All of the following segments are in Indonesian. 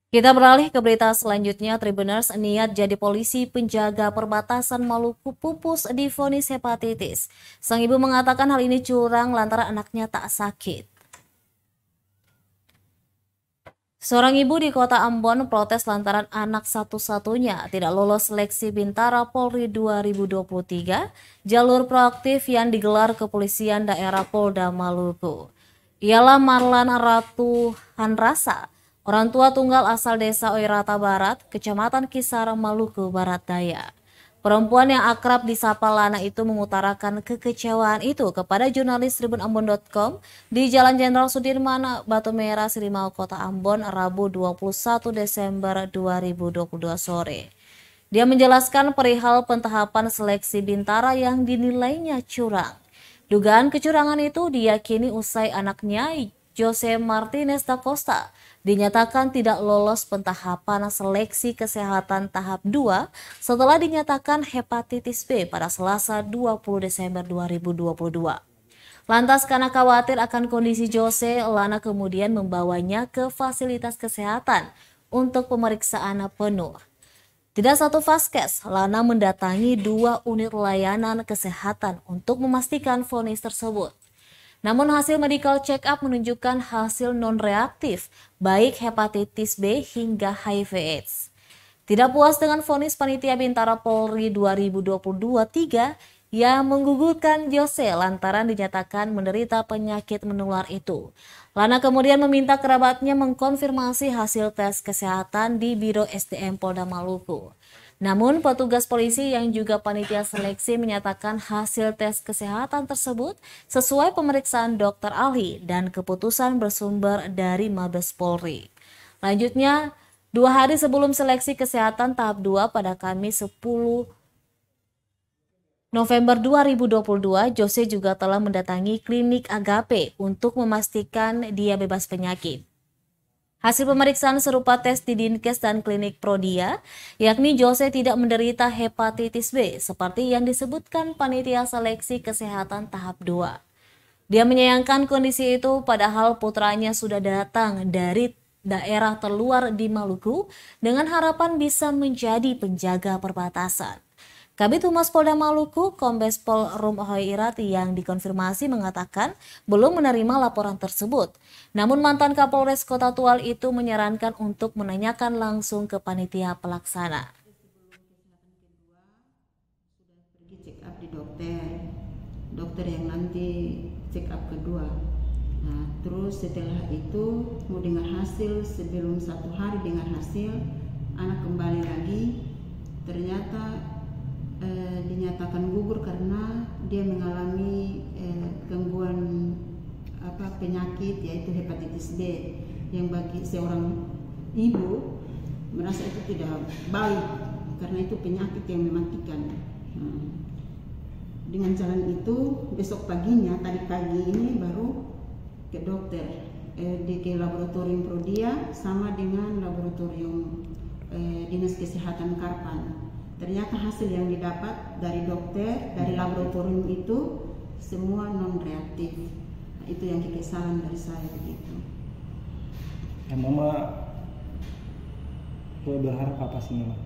Kita beralih ke berita selanjutnya. Tribuners niat jadi polisi penjaga perbatasan Maluku pupus divonis hepatitis. Sang ibu mengatakan hal ini curang lantaran anaknya tak sakit. Seorang ibu di kota Ambon protes lantaran anak satu-satunya tidak lolos seleksi Bintara Polri 2023, jalur proaktif yang digelar kepolisian daerah Polda Maluku. Ialah Marlan Ratu Hanrasa, orang tua tunggal asal desa Oirata Barat, Kecamatan Kisar, Maluku Barat Daya. Perempuan yang akrab disapa Lana itu mengutarakan kekecewaan itu kepada jurnalis tribunambon.com di Jalan Jenderal Sudirman, Batu Merah, Sirimau, Kota Ambon, Rabu 21 Desember 2022 sore. Dia menjelaskan perihal pentahapan seleksi Bintara yang dinilainya curang. Dugaan kecurangan itu diyakini usai anaknya Jose Martinez da Costa dinyatakan tidak lolos pentahapan seleksi kesehatan tahap 2 setelah dinyatakan hepatitis B pada Selasa 20 Desember 2022. Lantas karena khawatir akan kondisi Jose, Lana kemudian membawanya ke fasilitas kesehatan untuk pemeriksaan penuh. Tidak satu vaskes, Lana mendatangi 2 unit layanan kesehatan untuk memastikan vonis tersebut. Namun hasil medical check-up menunjukkan hasil non-reaktif, baik hepatitis B hingga HIV/AIDS. Tidak puas dengan vonis Panitia Bintara Polri 2022-3 yang menggugurkan Jose lantaran dinyatakan menderita penyakit menular itu. Lana kemudian meminta kerabatnya mengkonfirmasi hasil tes kesehatan di Biro SDM Polda Maluku. Namun petugas polisi yang juga panitia seleksi menyatakan hasil tes kesehatan tersebut sesuai pemeriksaan dokter ahli dan keputusan bersumber dari Mabes Polri. Lanjutnya, 2 hari sebelum seleksi kesehatan tahap 2 pada Kamis 10 November 2022, Jose juga telah mendatangi klinik Agape untuk memastikan dia bebas penyakit. Hasil pemeriksaan serupa tes di Dinkes dan klinik Prodia, yakni Jose tidak menderita hepatitis B seperti yang disebutkan panitia seleksi kesehatan tahap 2. Dia menyayangkan kondisi itu padahal putranya sudah datang dari daerah terluar di Maluku dengan harapan bisa menjadi penjaga perbatasan. Kabid Humas Polda Maluku, Kombes Pol Rum Hoirat yang dikonfirmasi mengatakan belum menerima laporan tersebut. Namun mantan Kapolres Kota Tual itu menyarankan untuk menanyakan langsung ke panitia pelaksana. Pergi check up di dokter yang nanti check up kedua. Nah, terus setelah itu mau dengar hasil, sebelum 1 hari dengar hasil, anak kembali lagi, ternyata dinyatakan gugur karena dia mengalami gangguan penyakit yaitu hepatitis B yang bagi seorang ibu merasa itu tidak baik karena itu penyakit yang mematikan. Dengan jalan itu besok paginya tadi pagi ini baru ke dokter ke laboratorium Prodia sama dengan laboratorium Dinas Kesehatan Karpan. Ternyata hasil yang didapat dari dokter, dari laboratorium itu semua non-reaktif. Nah, itu yang kekesalan dari saya begitu. Ya, Mama berharap apa sih, Mama?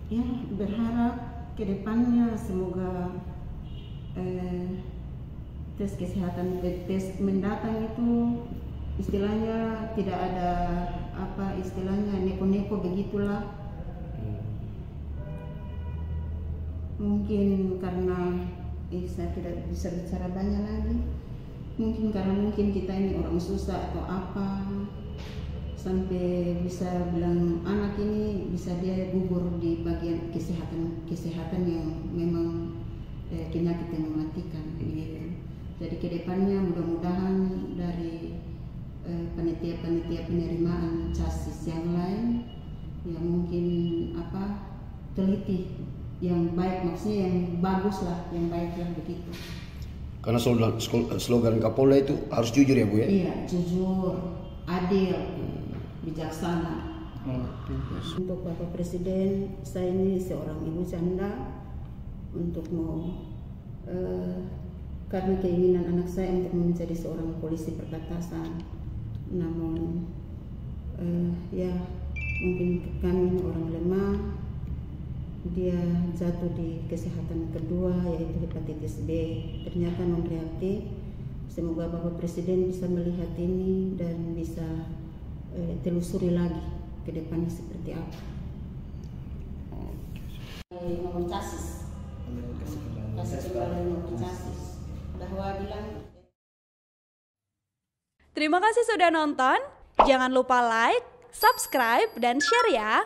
Ya, berharap ke depannya semoga tes kesehatan, tes mendatang itu istilahnya tidak ada istilahnya neko-neko begitulah. Mungkin karena saya tidak bisa bicara banyak lagi, mungkin karena kita ini orang susah atau apa sampai bisa bilang anak ini bisa dia gugur di bagian kesehatan yang memang penyakit yang mematikan gitu. Jadi kedepannya mudah-mudahan dari panitia penerimaan chassis yang lain yang mungkin teliti yang baik, maksudnya yang bagus lah, yang baik lah begitu. Karena slogan Kapolda itu harus jujur ya Bu ya? Iya, jujur, adil, bijaksana. Untuk Bapak Presiden, saya ini seorang ibu janda untuk karena keinginan anak saya untuk menjadi seorang polisi perbatasan. Namun ya mungkin kami orang lemah, dia jatuh di kesehatan kedua yaitu hepatitis B, ternyata non reaktif. Semoga Bapak Presiden bisa melihat ini dan bisa telusuri lagi ke depannya seperti apa. Ngomong casis, kasih ngomong casis, bahwa bilang. Terima kasih sudah nonton. Jangan lupa like, subscribe, dan share ya.